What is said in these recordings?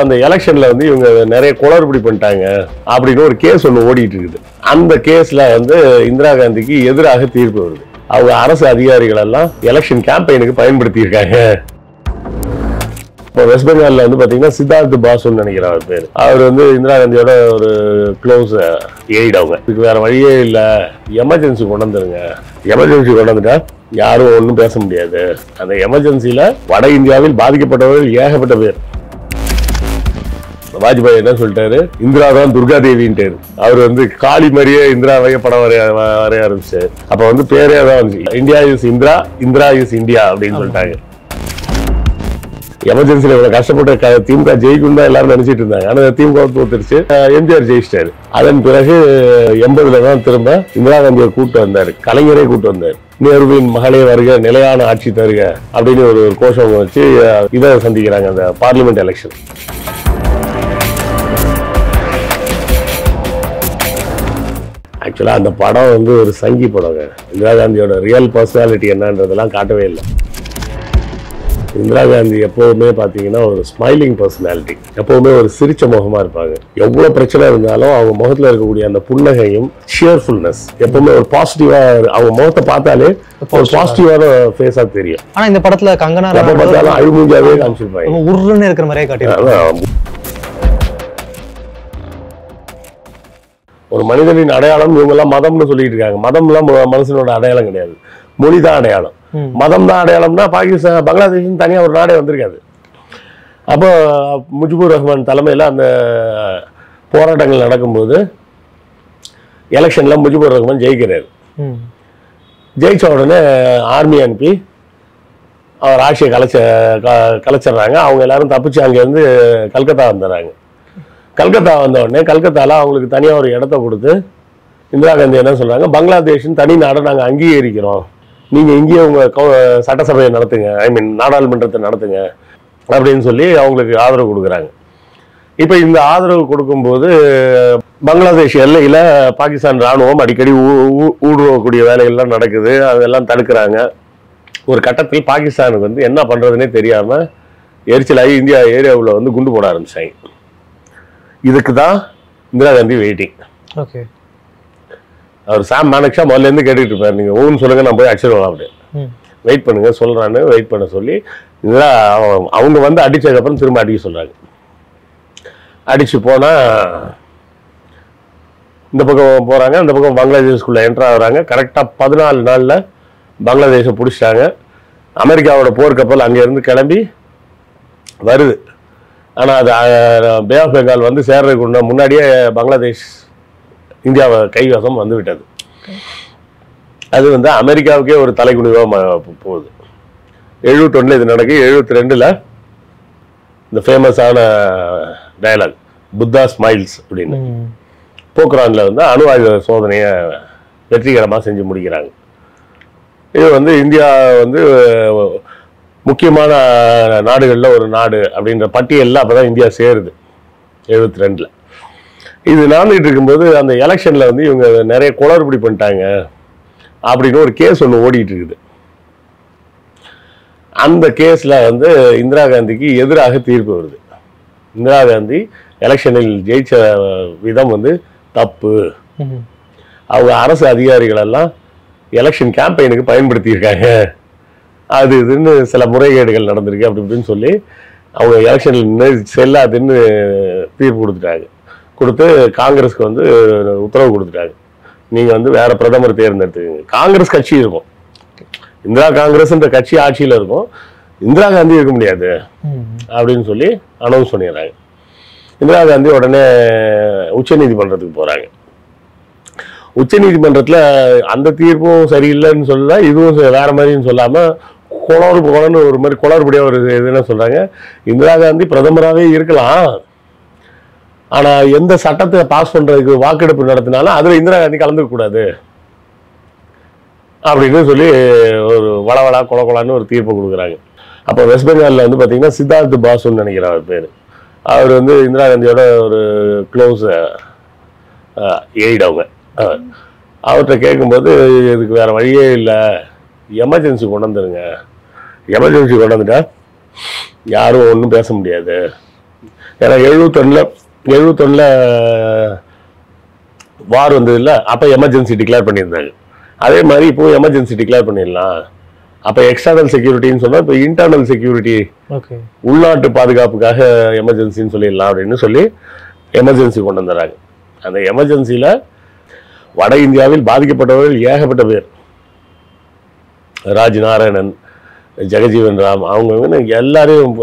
அந்த எலெக்ஷன்ல வந்து இவங்க நிறைய குளறுபடி பண்ணிட்டாங்க அப்படின்னு ஒரு கேஸ் ஒன்று ஓடிட்டு இருக்குது. அந்த கேஸ்ல வந்து இந்திரா காந்திக்கு எதிராக தீர்ப்பு வருது. அவங்க அரசு அதிகாரிகள் எல்லாம் எலெக்ஷன் கேம்பெயினுக்கு பயன்படுத்தி இருக்காங்க. இப்போ வெஸ்ட் பெங்கால்ல வந்து பாத்தீங்கன்னா சித்தார்த் பாசுன்னு நினைக்கிற அவர் பேர். அவர் வந்து இந்திரா காந்தியோட ஒரு க்ளோஸ் எய்ட். அவங்க இதுக்கு வேற வழியே இல்லை, எமர்ஜென்சி கொண்டு வந்துருங்க, எமர்ஜென்சி கொண்டு வந்துட்டா யாரும் ஒன்றும் பேச முடியாது. அந்த எமர்ஜென்சியில வட இந்தியாவில் பாதிக்கப்பட்டவர்கள் ஏகப்பட்ட பேர். வாஜ்பாய் என்ன சொல்லிட்டாரு, இந்திரா தான் துர்கா தேவின்ட்டாரு. அவர் வந்து காளி மாதிரியே இந்திராவைய படம் வரைய ஆரம்பிச்சாரு. அப்ப வந்து பேரே தான் வந்துச்சு, India is Indira, Indira is India அப்படின்னு சொல்லிட்டாங்க. எமர்ஜென்சியில இவ்வளவு கஷ்டப்பட்டு திமுக ஜெயிக்கும் தான் எல்லாரும் நினைச்சிட்டு இருந்தாங்க. ஆனா திமுக தோத்துருச்சு, எம்ஜிஆர் ஜெயிச்சிட்டாரு. அதன் பிறகு 80ல தான் திரும்ப இந்திரா காந்தியை கூட்டு வந்தாரு, கலைஞரே கூட்டு வந்தாரு. நேருவின் மகளே வருக, நிலையான ஆட்சி தருக அப்படின்னு ஒரு கோஷம் வச்சு இதை சந்திக்கிறாங்க அந்த பார்லிமெண்ட் எலெக்ஷன். ஆக்சுவலா அந்த படம் வந்து ஒரு சங்கி படங்க. இந்திரா காந்தியோட ரியல் பர்சனாலிட்டி என்னன்றதெல்லாம் காட்டவே இல்லை. இந்திரா காந்தி எப்பவுமே பாத்தீங்கன்னா ஒரு ஸ்மைலிங் பர்சனாலிட்டி, எப்பவுமே ஒரு சிரிச்ச முகமா இருப்பாங்க. எவ்வளவு பிரச்சனை இருந்தாலும் அவங்க முகத்துல இருக்கக்கூடிய அந்த புன்னகையும் சியர்ஃபுல்னஸ் எப்பவுமே ஒரு பாசிட்டிவா, அவங்க முகத்தை பார்த்தாலே ஒரு பாசிட்டிவான ஃபேஸா தெரியும். ஆனா இந்த படத்துல கங்கனா எப்ப பார்த்தாலும் அழுமூஞ்சாவே காமிச்சிருப்பாங்க, உருன்னு இருக்கிற மாதிரியே காட்டியிருப்பாங்க. ஒரு மனிதனின் அடையாளம் இவங்க எல்லாம் மதம்னு சொல்லிட்டு இருக்காங்க. மதம் எல்லாம் மனுஷனோட அடையாளம் கிடையாது, மொழிதான் அடையாளம். மதம் தான் அடையாளம்னா பாகிஸ்தான் பங்களாதேஷ் தனியா ஒரு நாடே வந்திருக்காது. அப்போ முஜிபுர் ரஹ்மான் தலைமையில அந்த போராட்டங்கள் நடக்கும்போது எலெக்ஷன்ல முஜிபுர் ரஹ்மான் ஜெயிக்கிறாரு. ஜெயிச்ச உடனே ஆர்மி அனுப்பி அவர் ஆட்சியை கலைச்சிடுறாங்க. அவங்க எல்லாரும் தப்பிச்சு அங்க இருந்து கல்கத்தா வந்துடுறாங்க. கல்கத்தா வந்த உடனே கல்கத்தால அவங்களுக்கு தனியா ஒரு இடத்த கொடுத்து இந்திரா காந்தி என்ன சொல்றாங்க, பங்களாதேஷின் தனி நாடை நாங்க அங்கீகரிக்கிறோம், நீங்க இங்கேயே உங்க சட்டசபையை நடத்துங்க, ஐ மீன் நாடாளுமன்றத்தை நடத்துங்க அப்படின்னு சொல்லி அவங்களுக்கு ஆதரவு கொடுக்குறாங்க. இப்ப இந்த ஆதரவு கொடுக்கும்போது பங்களாதேஷ் எல்லையில பாகிஸ்தான் ராணுவம் அடிக்கடி ஊடுருவக்கூடிய வேலைகள்லாம் நடக்குது, அதெல்லாம் தடுக்கிறாங்க. ஒரு கட்டத்தில் பாகிஸ்தானுக்கு வந்து என்ன பண்றதுன்னே தெரியாம எரிச்சலாகி இந்தியா ஏரியாவுல வந்து குண்டு போட ஆரம்பிச்சாங்க. இதுக்கு தான் இந்திரா காந்தி வெயிட்டிங். அவர் சாம் மானக்ஷா முதல்ல இருந்து கேட்டுட்டு இருப்பாரு, நீங்க ஊன்னு சொல்லுங்க நான் போய் அடிச்சிடுவோம் அப்படி, வெயிட் பண்ணுங்க சொல்றான்னு வெயிட் பண்ண சொல்லி இந்திரா அவங்க வந்து அடிச்சதுக்கப்புறம் திரும்ப அடிக்க சொல்றாங்க. அடிச்சு போனா இந்த பக்கம் போறாங்க, அந்த பக்கம் பங்களாதேஷ்குள்ள என்ட்ரு ஆகுறாங்க. கரெக்டா 14 நாள்ல பங்களாதேஷை பிடிச்சிட்டாங்க. அமெரிக்காவோட போர்க்கப்பல் அங்க இருந்து கிளம்பி வருது. ஆனா அது பே ஆஃப் பெங்கால் வந்து சேர்றதுக்கு முன்னாடியே பங்களாதேஷ் இந்தியாவை கைவசம் வந்து விட்டது. அது வந்து அமெரிக்காவுக்கே ஒரு தலைக்குனிவா போகுது. 71 இது நடக்கு. 72ல இந்த ஃபேமஸான டயலாக் புத்தா ஸ்மைல்ஸ் அப்படின்னு போக்ரான்ல வந்து அணு ஆயுத சோதனையை வெற்றிகரமாக செஞ்சு முடிக்கிறாங்க. இது வந்து இந்தியா வந்து முக்கியமான நாடுகளில் ஒரு நாடு அப்படின்ற பட்டியலில் அப்பதான் இந்தியா சேருது 72ல. இது நடந்துட்டு இருக்கும்போது அந்த எலெக்ஷன்ல வந்து இவங்க நிறைய குளறுபடி பண்ணிட்டாங்க அப்படின்னு ஒரு கேஸ் ஒன்று ஓடிட்டு இருக்குது. அந்த கேஸ்ல வந்து இந்திரா காந்திக்கு எதிராக தீர்ப்பு வருது. இந்திரா காந்தி எலெக்ஷனில் ஜெயிச்ச விதம் வந்து தப்பு, அவங்க அரசு அதிகாரிகள் எல்லாம் எலெக்ஷன் கேம்பெயினுக்கு பயன்படுத்தி இருக்காங்க, அது இதுன்னு சில முறைகேடுகள் நடந்திருக்கு அப்படி இப்படின்னு சொல்லி அவங்க எலெக்ஷன்ல செல்லாதுன்னு தீர்ப்பு கொடுத்துட்டாங்க. கொடுத்து காங்கிரஸ்க்கு வந்து உத்தரவு கொடுத்துட்டாங்க, நீங்க வந்து வேற பிரதமர் தேர்ந்தெடுத்துக்கங்க. காங்கிரஸ் கட்சி இருக்கும், இந்திரா காங்கிரஸ்ன்ற கட்சி ஆட்சியில இருக்கும், இந்திரா காந்தி இருக்க முடியாது அப்படின்னு சொல்லி அனௌன்ஸ் பண்ணிடுறாங்க. இந்திரா காந்தி உடனே உச்ச நீதிமன்றத்துக்கு போறாங்க. உச்ச நீதிமன்றத்துல அந்த தீர்ப்பும் சரியில்லைன்னு சொல்லல, இதுவும் வேற மாதிரின்னு சொல்லாம குளறுபடின்னு ஒரு மாதிரி குளறுபடியா ஒரு இதுன்னு சொல்றாங்க, இந்திரா காந்தி பிரதமராகவே இருக்கலாம், ஆனா எந்த சட்டத்தை பாஸ் பண்றதுக்கு வாக்கெடுப்பு நடத்தினாலும் அதுல இந்திரா காந்தி கலந்துக்க கூடாது அப்படின்னு சொல்லி ஒரு வளவளா கொலன்னு ஒரு தீர்ப்பு கொடுக்குறாங்க. அப்போ வெஸ்ட் பெங்கால்ல வந்து பாத்தீங்கன்னா சித்தார்த் பாசுன்னு நினைக்கிற அவர் பேரு. அவர் வந்து இந்திரா காந்தியோட ஒரு க்ளோஸ் எய்ட். அவங்க அவர்கிட்ட கேட்கும்போது இதுக்கு வேற வழியே இல்லை, எமர்ஜென்சி கொண்டு வந்துருங்க, எமர்ஜென்சி கொண்டு வந்துட்டா யாரும் ஒன்றும் பேச முடியாது ஏன்னா 71 வார் வந்தது இல்லை, அப்போ எமர்ஜென்சி டிக்ளேர் பண்ணியிருந்தாங்க. அதே மாதிரி இப்போ எமர்ஜென்சி டிக்ளேர் பண்ணிடலாம். அப்போ எக்ஸ்டர்னல் செக்யூரிட்டின்னு சொன்னால் இப்போ இன்டர்னல் செக்யூரிட்டி, உள்நாட்டு பாதுகாப்புக்காக எமர்ஜென்சின்னு சொல்லிடலாம் அப்படின்னு சொல்லி எமர்ஜென்சி கொண்டு வந்துடுறாங்க. அந்த எமர்ஜென்சியில் வட இந்தியாவில் பாதிக்கப்பட்டவர்கள் ஏகப்பட்ட பேர். ராஜ் நாராயணன், ஜெகஜீவன் ராம், அவங்க எல்லாரையும்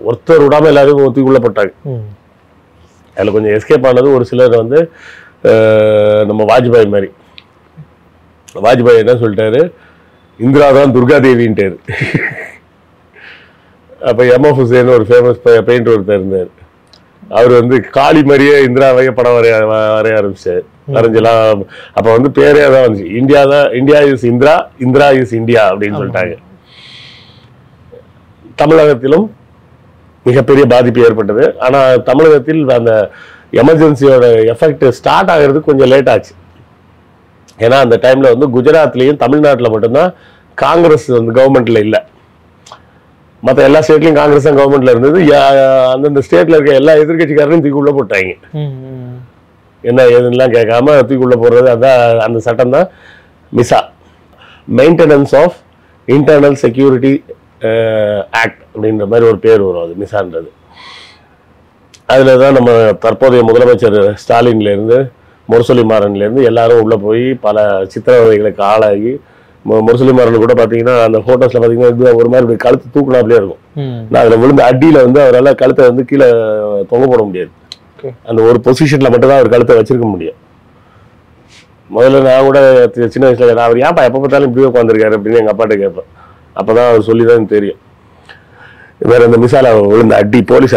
ஒருத்தர் விடாமல் எல்லாரையும் ஒத்துக்குள்ளப்பட்டாங்க. அதில் கொஞ்சம் எஸ்கேப் ஆனது ஒரு சிலர் வந்து நம்ம வாஜ்பாய் மாதிரி. வாஜ்பாய் என்ன சொல்லிட்டாரு, இந்திரா தான் துர்காதேவின்ட்டாரு. அப்போ எம்எஃப் ஹுசேன் ஒரு ஃபேமஸ் பெயிண்டர் ஒருத்தர் இருந்தார். அவர் வந்து காளி மாதிரியே இந்திராவையே படம் வரைய ஆரம்பிச்சார், வரைஞ்சலாம். அப்போ வந்து பேரே தான் வந்துச்சு, India is Indira, Indira is India அப்படின்னு சொல்லிட்டாங்க. தமிழகத்திலும் மிகப்பெரிய பாதிப்பு ஏற்பட்டது. ஆனால் தமிழகத்தில் அந்த எமர்ஜென்சியோட எஃபெக்ட் ஸ்டார்ட் ஆகிறதுக்கு கொஞ்சம் லேட் ஆச்சு. ஏன்னா அந்த டைமில் வந்து குஜராத்லேயும் தமிழ்நாட்டில் மட்டும்தான் காங்கிரஸ் வந்து கவர்மெண்ட்டில் இல்லை. மற்ற எல்லா ஸ்டேட்லையும் காங்கிரஸ் தான் கவர்மெண்ட்டில் இருந்தது. அந்தந்த ஸ்டேட்டில் இருக்க எல்லா எதிர்கட்சிக்காரரையும் தூக்கி உள்ள போட்டாங்க. என்ன ஏதுன்னெலாம் கேட்காம தூக்கி உள்ள போடுறது, அதான் அந்த சட்டம் தான் MISA, maintenance of internal security act அப்படின்ற மாதிரி ஒரு பேர் வரும். அது மிசான்றது. அதில் தான் நம்ம தற்போதைய முதலமைச்சர் ஸ்டாலின்லேருந்து முரசொலி மாறன்லேருந்து எல்லாரும் உள்ளே போய் பல சித்திரவதைகளுக்கு ஆளாகி, முரசொலி மாறன் கூட பார்த்தீங்கன்னா அந்த ஃபோட்டோஸில் பார்த்தீங்கன்னா ஒரு மாதிரி கழுத்து தூக்குனாப்லேயே இருக்கும். நான் அதில் விழுந்த அடியில் வந்து அவரால் கழுத்தை வந்து கீழே தொங்க போட முடியாது. அந்த ஒரு பொசிஷனில் மட்டும்தான் அவர் கழுத்தை வச்சிருக்க முடியும். முதல்ல நான் கூட சின்ன வயசில் அவர் ஏன்ப்பா எப்போ பார்த்தாலும் இப்படியே உட்காந்துருக்காரு அப்படின்னு எங்கள் அப்பாட்ட கேட்பேன். அப்போ தான் அவர் சொல்லி தான் தெரியும். வேறு அந்த மிசால விழுந்த அடி, போலீஸ்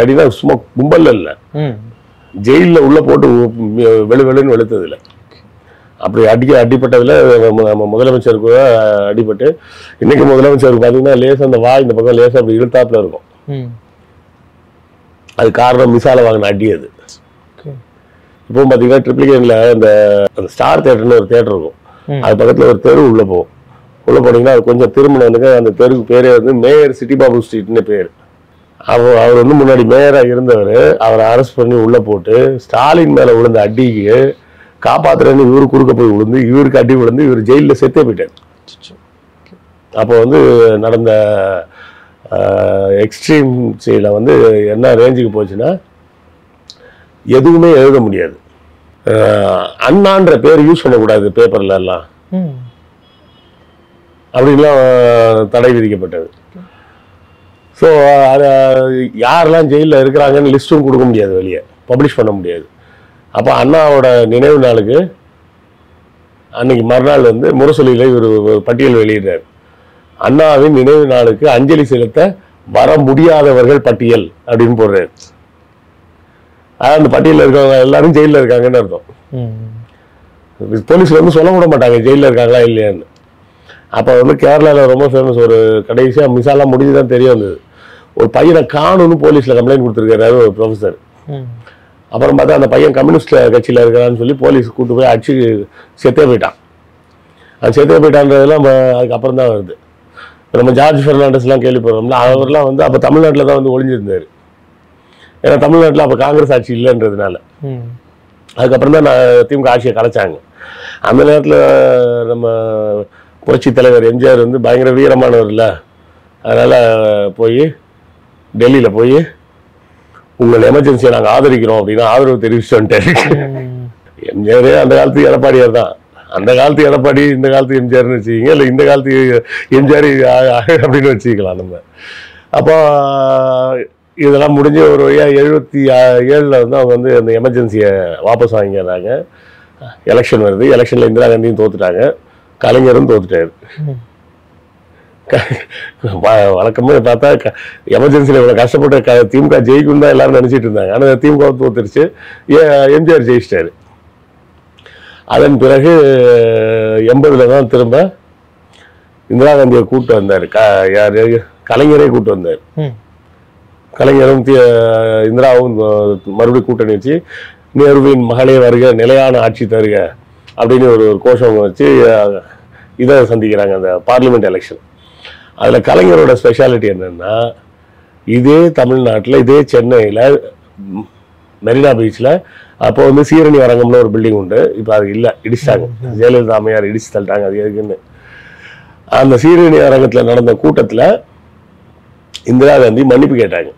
அடினா சும்மா கும்பல்ல இல்லை, ஜெயிலில் உள்ள போட்டு வெளுன்னு வெளுத்ததில்லை. அப்படி அடிப்பட்டதில் நம்ம முதலமைச்சருக்கு அடிபட்டு, இன்னைக்கு முதலமைச்சருக்கு பார்த்தீங்கன்னா லேசாக அந்த வாய் இந்த பக்கம் லேசாக அப்படி இழுத்தாப்புல இருக்கும். அது காரணம் மிசால வாங்கின அடி. அது இப்போ பார்த்தீங்கன்னா ட்ரிப்ளிகேனில் அந்த ஸ்டார் தேட்டர்னு ஒரு தேட்டர் இருக்கும், அது பக்கத்தில் ஒரு தெரு உள்ளே போகும். உள்ளே போனீங்கன்னா அது கொஞ்சம் திரும்பினதுக்கு அந்த தெருக்கு பேரே வந்து மேயர் சிட்டி பாபு ஸ்ட்ரீட்னு பேர். அவர் வந்து முன்னாடி மேயராக இருந்தவர். அவரை அரெஸ்ட் பண்ணி உள்ளே போட்டு ஸ்டாலின் மேலே விழுந்த அடிக்கு காப்பாற்றுறேன்னு இவரு குறுக்க போய் விழுந்து, இவருக்கு அடி விழுந்து இவர் ஜெயிலில் செத்தே போயிட்டார். அப்போ வந்து நடந்த எக்ஸ்ட்ரீம்ஸில் வந்து என்ன ரேஞ்சுக்கு போச்சுன்னா, எதுவுமே எழுத முடியாது, அண்ணான்ற பேர் யூஸ் பண்ணக்கூடாது பேப்பர்ல எல்லாம் அப்படின்லாம் தடை விதிக்கப்பட்டது. ஸோ அதை யாரெல்லாம் ஜெயிலில் இருக்கிறாங்கன்னு லிஸ்ட்டும் கொடுக்க முடியாது, வெளியே பப்ளிஷ் பண்ண முடியாது. அப்போ அண்ணாவோட நினைவு நாளுக்கு அன்னைக்கு மறுநாள் வந்து முரசொலியில் இவர் பட்டியல் வெளியிடுறார். அண்ணாவின் நினைவு நாளுக்கு அஞ்சலி செலுத்த வர முடியாதவர்கள் பட்டியல் அப்படின்னு போடுறாரு. அதாவது அந்த பட்டியலில் இருக்கவங்க எல்லாரும் ஜெயிலில் இருக்காங்கன்னு அர்த்தம். போலீஸ் வந்து சொல்ல விட மாட்டாங்க ஜெயிலில் இருக்காங்களா இல்லையான்னு. அப்போ வந்து கேரளாவில் ரொம்ப ஃபேமஸ், ஒரு கடைசியாக மிசாலாம் முடிஞ்சுதான் தெரிய வந்தது. ஒரு பையனை காணும்னு போலீஸில் கம்ப்ளைண்ட் கொடுத்துருக்காரு ஒரு ப்ரொஃபஸர். அப்புறம் பார்த்தா அந்த பையன் கம்யூனிஸ்ட் கட்சியில் இருக்கிறான்னு சொல்லி போலீஸ் கூப்பிட்டு போய் அடிச்சு செத்தே போயிட்டான். அது செத்தே போயிட்டான்றதெல்லாம் அதுக்கப்புறம் தான் வருது. நம்ம ஜார்ஜ் பெர்னாண்டஸ்லாம் கேள்விப்படுறோம்ல, அவர்லாம் வந்து அப்போ தமிழ்நாட்டில் தான் வந்து ஒளிஞ்சிருந்தார். ஏன்னா தமிழ்நாட்டில் அப்போ காங்கிரஸ் ஆட்சி இல்லைன்றதுனால. அதுக்கப்புறம் தான் திமுக ஆட்சியை கலைச்சாங்க. அந்த நேரத்தில் நம்ம புரட்சி தலைவர் எம்ஜிஆர் வந்து பயங்கர வீரமானவர் இல்லை, அதனால் போய் டெல்லியில் போய் உங்கள் எமர்ஜென்சியை நாங்கள் ஆதரிக்கிறோம் அப்படின்னு ஆதரவு தெரிவிச்சு வந்துட்டாரு. எம்ஜிஆர் அந்த காலத்து எடப்பாடியார் தான். அந்த காலத்து எடப்பாடி இந்த காலத்து எம்ஜிஆர்னு வச்சுக்கிங்க, இல்லை இந்த காலத்து எம்ஜிஆர் அப்படின்னு வச்சுக்கலாம் நம்ம. அப்போ இதெல்லாம் முடிஞ்சு ஒரு வழியாக 77 வந்து அவங்க வந்து அந்த எமர்ஜென்சியை வாபஸ் வாங்கிடுறாங்க. எலெக்ஷன் வருது. எலெக்ஷனில் இந்திரா காந்தியும் தோத்துட்டாங்க, கலைஞரும் தோத்துட்டாரு. வழக்கமாக பார்த்தா எமர்ஜென்சியில் இவ்வளோ கஷ்டப்பட்டு திமுக ஜெயிக்கும் தான் எல்லாரும் நினச்சிட்டு இருந்தாங்க. ஆனால் திமுக தோத்துருச்சு, எம்ஜிஆர் ஜெயிச்சிட்டாரு. அதன் பிறகு 80 தான் திரும்ப இந்திரா காந்தியை கூப்பிட்டு வந்தார். யார்? கலைஞரே கூப்பிட்டு வந்தார். கலைஞரும் இந்திராவும் மறுபடியும் கூட்டணி வச்சு நேருவின் மகளே வருக, நிலையான ஆட்சி தருக அப்படின்னு ஒரு கோஷம் வச்சு இதை சந்திக்கிறாங்க, அந்த பார்லிமெண்ட் எலெக்ஷன். அதில் கலைஞரோட ஸ்பெஷாலிட்டி என்னன்னா, இதே தமிழ்நாட்டில் இதே சென்னையில் மெரினா பீச்சில் அப்போ வந்து சீரணி அரங்கம்னு ஒரு பில்டிங் உண்டு. இப்போ அது இல்லை, இடிச்சிட்டாங்க. ஜெயலலிதா அம்மையார் இடிச்சு தள்ளிட்டாங்க. அது எதுக்குன்னு அந்த சீரணி அரங்கத்தில் நடந்த கூட்டத்தில் இந்திரா காந்தி மன்னிப்பு கேட்டாங்க.